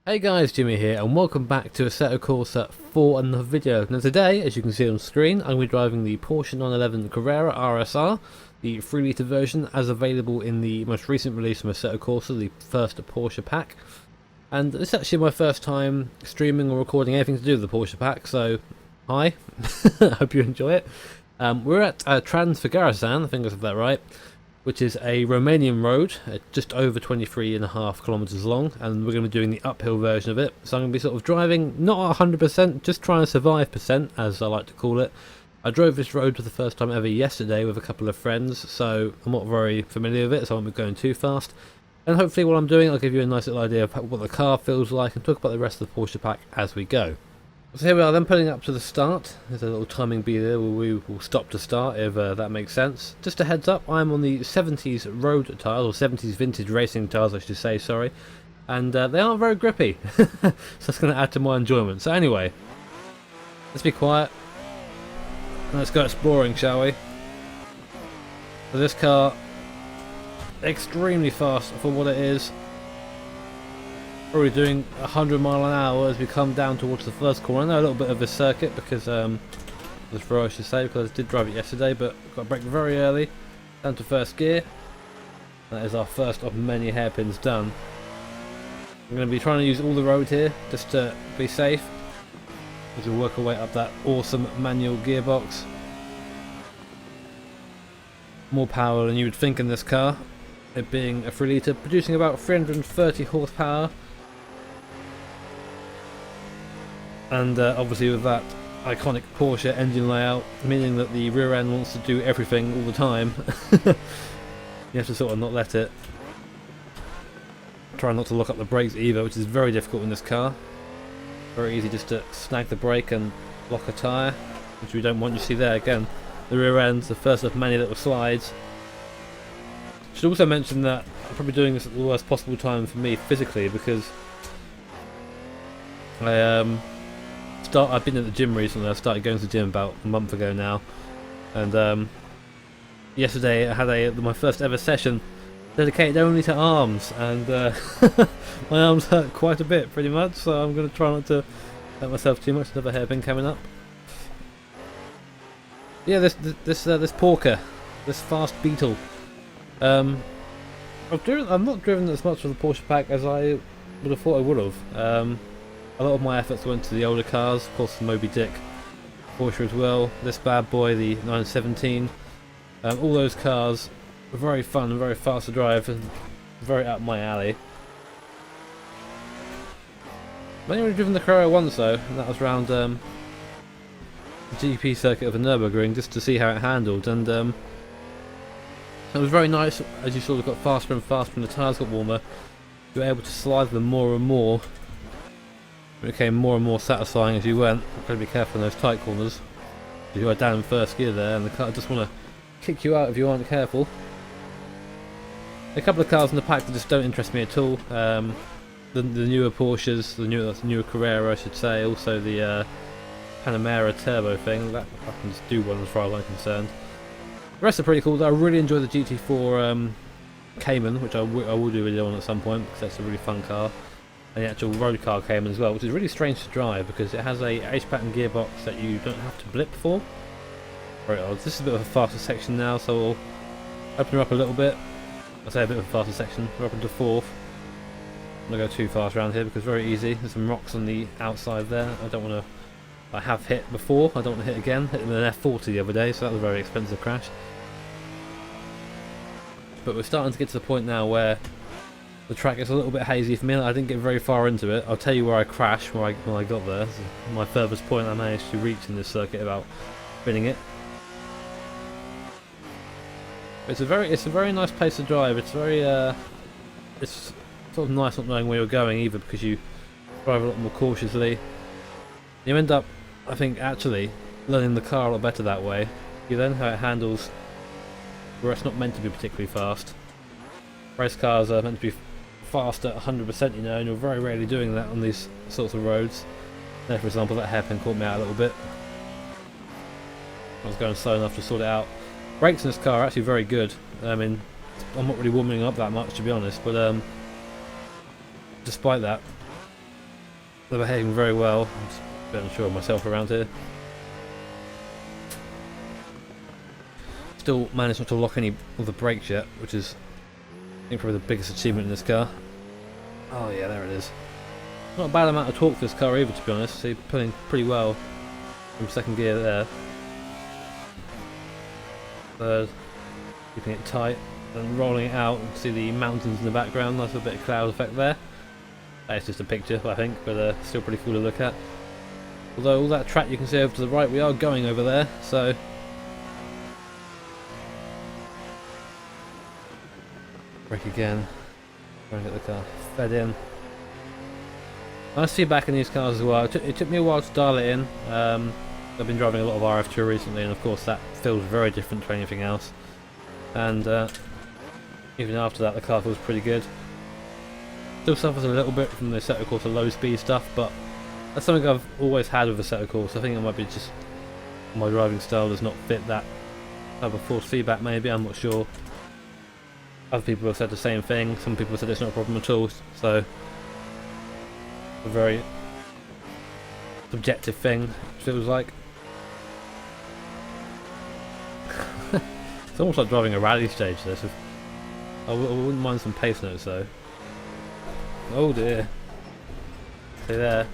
Hey guys, Jimmy here and welcome back to Assetto Corsa for another video. Now today, as you can see on screen, I'm going to be driving the Porsche 911 Carrera RSR, the 3-litre version as available in the most recent release from Assetto Corsa, the first Porsche pack. And this is actually my first time streaming or recording anything to do with the Porsche pack, so hi, I hope you enjoy it. We're at Transfagarsan, I think I said that right, which is a Romanian road, just over 23.5 kilometers long, and we're going to be doing the uphill version of it. So I'm going to be sort of driving, not 100%, just trying to survive percent, as I like to call it. I drove this road for the first time ever yesterday with a couple of friends, so I'm not very familiar with it, so I won't be going too fast. And hopefully what I'm doing, I'll give you a nice little idea of what the car feels like, and talk about the rest of the Porsche pack as we go. So here we are then, pulling up to the start. There's a little timing bee there where we will stop to start if that makes sense. Just a heads up, I'm on the 70s road tyres, or 70s vintage racing tyres I should say, sorry. And they aren't very grippy, so that's going to add to my enjoyment. So anyway, let's be quiet and let's go exploring, shall we? So this car, extremely fast for what it is. Probably doing 100 mile an hour as we come down towards the first corner. I know a little bit of a circuit because this row I should say, because I did drive it yesterday, but got to brake very early down to first gear. That is our first of many hairpins done. I'm going to be trying to use all the road here just to be safe as we work our way up that awesome manual gearbox. More power than you would think in this car, it being a 3-litre, producing about 330 horsepower. And obviously with that iconic Porsche engine layout, meaning that the rear end wants to do everything all the time. You have to sort of not let it. Try not to lock up the brakes either, which is very difficult in this car. Very easy just to snag the brake and lock a tyre, which we don't want. You see there again, the rear end's the first of many little slides. Should also mention that I'm probably doing this at the worst possible time for me physically, because I've been at the gym recently. I started going to the gym about a month ago now, and yesterday I had my first ever session dedicated only to arms, and my arms hurt quite a bit, pretty much. So I'm going to try not to hurt myself too much. Another hairpin coming up. Yeah, this Porker, this fast Beetle. I've not driven as much of the Porsche pack as I would have thought I would have. A lot of my efforts went to the older cars, of course the Moby Dick Porsche as well, this bad boy, the 917. All those cars were very fun and very fast to drive and very up my alley. I've only driven the Carrera once though, and that was around the GP circuit of the Nürburgring, just to see how it handled, and it was very nice. As you sort of got faster and faster and the tyres got warmer, you were able to slide them more and more. It became more and more satisfying as you went. You've got to be careful in those tight corners. You are down in first gear there, and the car just want to kick you out if you aren't careful. A couple of cars in the pack that just don't interest me at all. The newer Porsches, the newer Carrera I should say, also the Panamera Turbo thing. That I can just do one as far as I'm concerned. The rest are pretty cool. I really enjoy the GT4 Cayman, which I will do a video on at some point, because that's a really fun car. And the actual road car Cayman as well, which is really strange to drive because it has a H-pattern gearbox that you don't have to blip for. Very odd. This is a bit of a faster section now, so we'll open her up a little bit. I say a bit of a faster section. We're up into 4th. I'm not going to go too fast around here because it's very easy. There's some rocks on the outside there. I don't want to. I have hit before. I don't want to hit again. Hit them with an F40 the other day, so that was a very expensive crash. But we're starting to get to the point now where the track is a little bit hazy for me. I didn't get very far into it. I'll tell you where I crashed when I got there. This is my furthest point I managed to reach in this circuit without spinning it. It's a very nice place to drive. It's very it's sort of nice not knowing where you're going either, because you drive a lot more cautiously. You end up, I think, actually learning the car a lot better that way. You learn how it handles where it's not meant to be particularly fast. Race cars are meant to be fast at 100%, you know, and you're very rarely doing that on these sorts of roads. There, for example, that hairpin caught me out a little bit. I was going slow enough to sort it out. Brakes in this car are actually very good. I mean, I'm not really warming up that much, to be honest, but despite that, They're behaving very well. I'm just a bit unsure of myself around here. Still managed not to lock any of the brakes yet, which is, I think, probably the biggest achievement in this car. Oh yeah, there it is. Not a bad amount of torque for this car either, to be honest. So you're pulling pretty well from second gear there. Third, keeping it tight and rolling it out. And see the mountains in the background. Nice little bit of cloud effect there. That's just a picture, I think, but still pretty cool to look at. Although all that track you can see over to the right, we are going over there, so brake again. Try and get the car fed in. Nice feedback in these cars as well. It took me a while to dial it in. I've been driving a lot of RF2 recently, and of course that feels very different to anything else. And even after that, the car feels pretty good. Still suffers a little bit from the Assetto Corsa low speed stuff, but that's something I've always had with Assetto Corsa. I think it might be just my driving style does not fit that type of force feedback, maybe, I'm not sure. Other people have said the same thing. Some people have said it's not a problem at all, so a very subjective thing, it feels like. It's almost like driving a rally stage, this. I wouldn't mind some pace notes though. Oh dear. See there.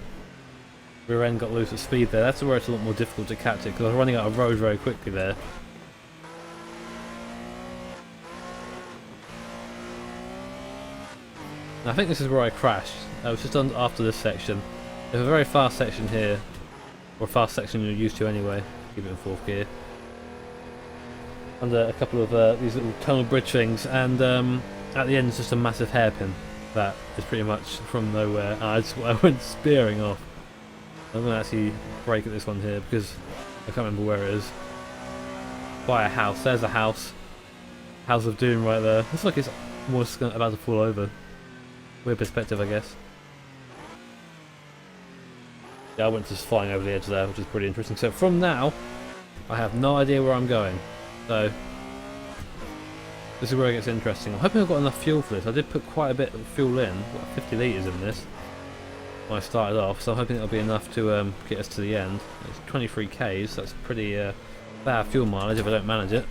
Rear end got loose at speed there. That's where it's a lot more difficult to catch it, because I was running out of road very quickly there. And I think this is where I crashed. I was just after this section. There's a very fast section here. Or a fast section you're used to anyway. Keep it in fourth gear. Under a couple of these little tunnel bridge things, and at the end it's just a massive hairpin. That is pretty much from nowhere. I went spearing off. I'm going to actually brake at this one here because I can't remember where it is. By a house. There's a house. House of Doom right there. Looks like it's almost about to fall over. Weird perspective, I guess. Yeah, I went just flying over the edge there, which is pretty interesting. So from now, I have no idea where I'm going. So this is where it gets interesting. I'm hoping I've got enough fuel for this. I did put quite a bit of fuel in, what, 50 litres in this when I started off, so I'm hoping it'll be enough to get us to the end. It's 23 k's, that's pretty bad fuel mileage if I don't manage it.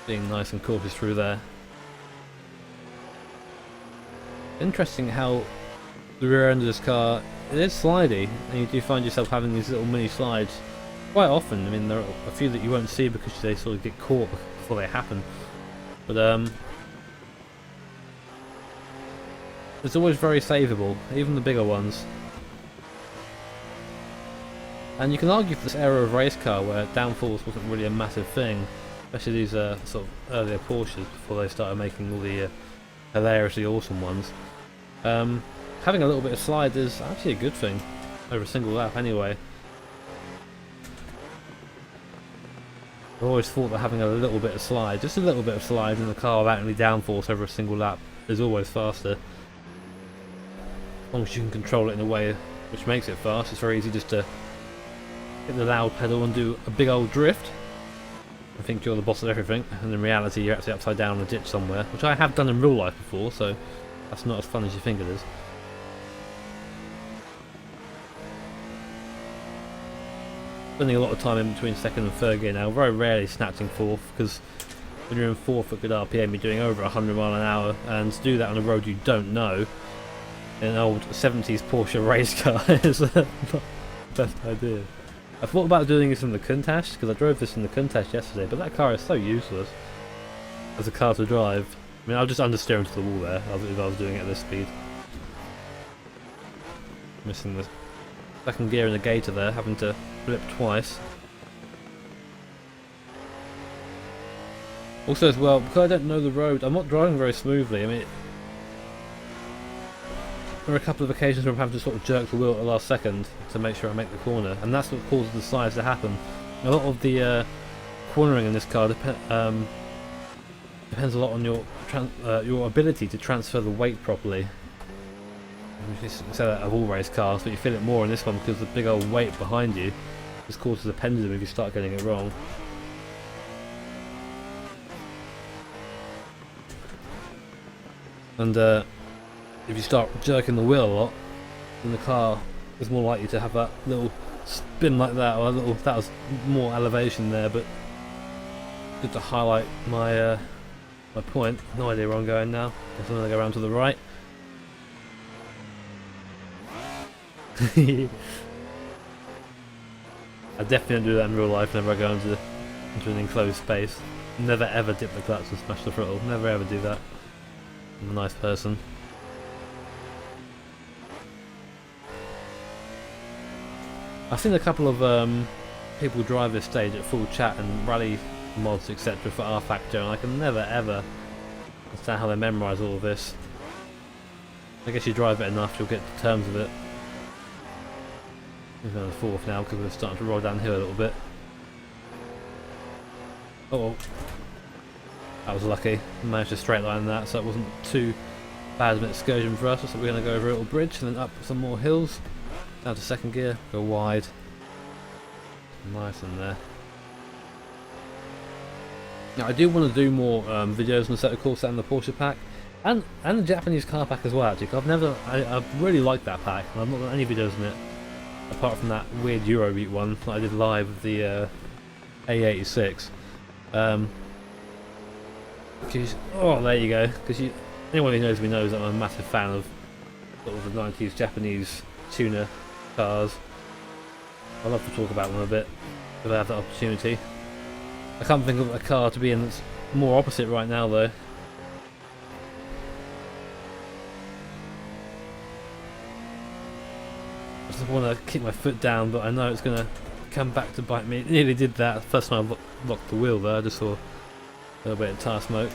Being nice and cautious through there. Interesting how the rear end of this car, it is slidey, and you do find yourself having these little mini slides quite often. I mean, there are a few that you won't see because they sort of get caught before they happen, but it's always very savable, even the bigger ones. And you can argue for this era of race car where downforce wasn't really a massive thing, especially these sort of earlier Porsches before they started making all the hilariously awesome ones. Having a little bit of slide is actually a good thing over a single lap anyway. I've always thought that having a little bit of slide, just a little bit of slide in the car without any downforce over a single lap is always faster. As long as you can control it in a way which makes it fast, it's very easy just to hit the loud pedal and do a big old drift. I think you're the boss of everything, and in reality you're actually upside down in a ditch somewhere, which I have done in real life before, so that's not as fun as you think it is. Spending a lot of time in between second and third gear now, very rarely snatching fourth, because when you're in fourth at good RPM you're doing over 100 miles an hour, and to do that on a road you don't know in an old 70s Porsche race car is not the best idea. I thought about doing this in the Countach, because I drove this in the Countach yesterday, but that car is so useless as a car to drive. I mean, I'll just understeer into the wall there if I was doing it at this speed. Missing the second gear in the gator there, having to flip twice. Also as well, because I don't know the road, I'm not driving very smoothly. I mean, there are a couple of occasions where I'm having to sort of jerk the wheel at the last second to make sure I make the corner, and that's what causes the slides to happen. A lot of the cornering in this car depends a lot on your ability to transfer the weight properly. You say that of all race cars, but you feel it more in this one because the big old weight behind you just causes a pendulum if you start getting it wrong. and if you start jerking the wheel a lot, then the car is more likely to have that little spin like that, or a little, that was more elevation there, but good to highlight my my point. No idea where I'm going now. Guess I'm going to go around to the right. I definitely don't do that in real life whenever I go into an enclosed space. Never ever dip the clutch and smash the throttle. Never ever do that. I'm a nice person. I've seen a couple of people drive this stage at full chat and rally mods etc. for R Factor, and I can never ever understand how they memorise all of this. I guess you drive it enough, you'll get to terms of it. We're on the fourth now because we're starting to roll downhill a little bit. Oh well. That was lucky. I managed to straight line that, so it wasn't too bad of an excursion for us. So we're going to go over a little bridge and then up some more hills. Down to second gear, go wide. Nice in there. Now I do want to do more videos on the Assetto Corsa and the Porsche pack. And the Japanese car pack as well actually. I really like that pack. I've not done any videos on it. Apart from that weird Eurobeat one that I did live with the A86. Oh, there you go. Because anyone who knows me knows that I'm a massive fan of sort of the 90s Japanese tuner cars. I love to talk about them a bit if I have that opportunity. I can't think of a car to be in that's more opposite right now though. I just want to keep my foot down, but I know it's going to come back to bite me. It nearly did that first time I locked the wheel there. I just saw a little bit of tyre smoke.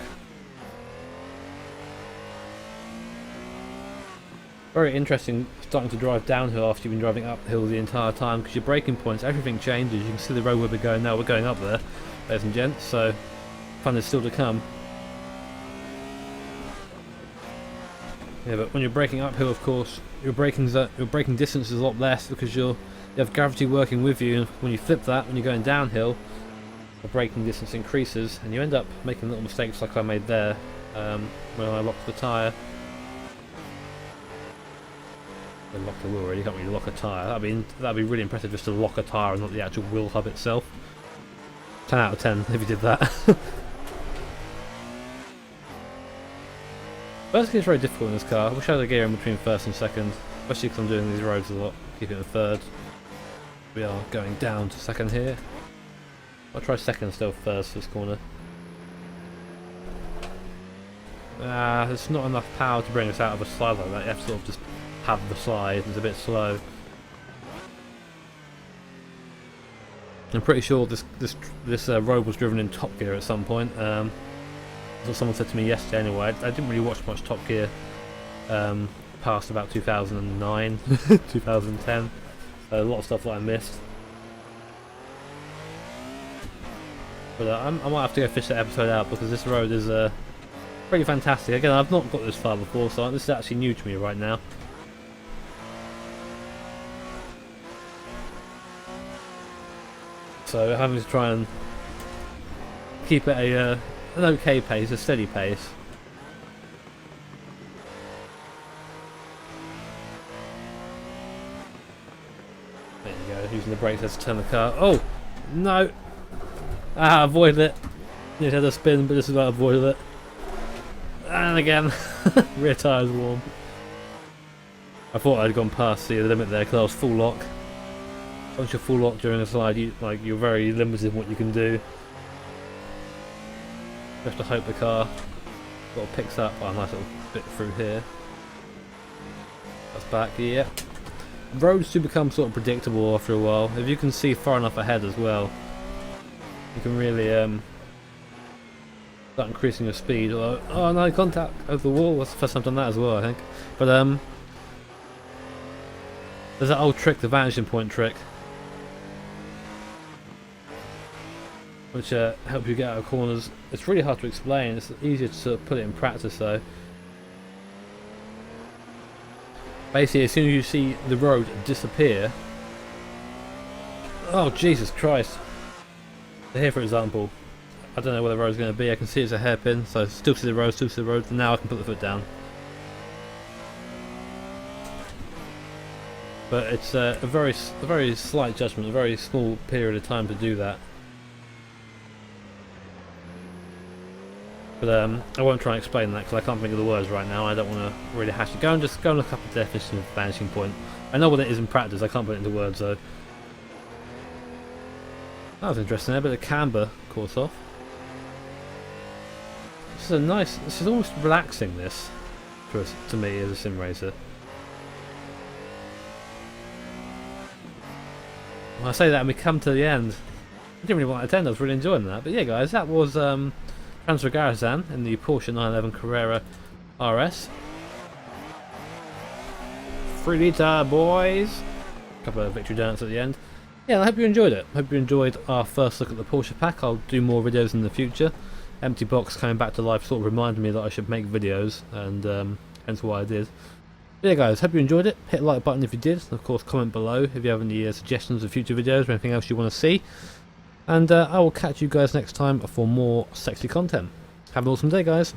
Very interesting starting to drive downhill after you've been driving uphill the entire time, because your braking points, everything changes. You can see the road where we're going now. We're going up there, ladies and gents, so fun is still to come. Yeah, but when you're braking uphill, of course, your braking distance is a lot less because you have gravity working with you, and when you flip that, when you're going downhill, the braking distance increases, and you end up making little mistakes like I made there when I locked the tyre. I locked the wheel already, you can't really lock a tyre. That'd be really impressive just to lock a tyre and not the actual wheel hub itself. 10 out of 10 if you did that. First gear is very difficult in this car. I wish I had a gear in between first and second, especially because I'm doing these roads a lot. Keep it in third. We are going down to second here. I'll try second still first this corner. There's not enough power to bring us out of a slide like that. You have to sort of just have the slide. It's a bit slow. I'm pretty sure this road was driven in Top Gear at some point. That's what someone said to me yesterday anyway. I didn't really watch much Top Gear past about 2009, 2010. A lot of stuff that I missed. But I might have to go fish that episode out because this road is pretty fantastic. Again, I've not got this far before, so this is actually new to me right now. So having to try and keep it an okay pace, a steady pace. There you go, using the brakes to turn the car. Oh! No! Avoided it. It had a spin, but just about avoided it. And again, rear tyre's warm. I thought I'd gone past the limit there because I was full lock. Once you're full lock during a slide, you're very limited in what you can do. You have to hope the car sort of picks up. Oh, a nice little bit through here. That's back, yeah. Roads do become sort of predictable after a while. If you can see far enough ahead as well, you can really start increasing your speed. Although, oh no, contact over the wall. That's the first time I've done that as well, I think. But there's that old trick, the vanishing point trick, which helps you get out of corners. It's really hard to explain. It's easier to sort of put it in practice though. Basically, as soon as you see the road disappear, oh Jesus Christ! So here, for example, I don't know where the road's going to be. I can see it's a hairpin, so still see the road, and now I can put the foot down. but it's a very slight judgment, a very small period of time to do that. But I won't try and explain that because I can't think of the words right now. I don't want to really hash it. Just go and look up the definition of vanishing point. I know what it is in practice. I can't put it into words though. That was interesting. A bit of camber course off. This is a nice. This is almost relaxing. This to me as a sim racer. When I say that and we come to the end, I didn't really want to attend. I was really enjoying that. But yeah, guys, that was Transfagarsan in the Porsche 911 Carrera RS. 3 litre, boys! Couple of victory donuts at the end. Yeah, I hope you enjoyed it. Hope you enjoyed our first look at the Porsche pack. I'll do more videos in the future. Empty Box coming back to life sort of reminded me that I should make videos, and hence why I did. But yeah, guys, hope you enjoyed it. Hit the like button if you did. And of course, comment below if you have any suggestions of future videos or anything else you want to see. And I will catch you guys next time for more sexy content. Have an awesome day, guys.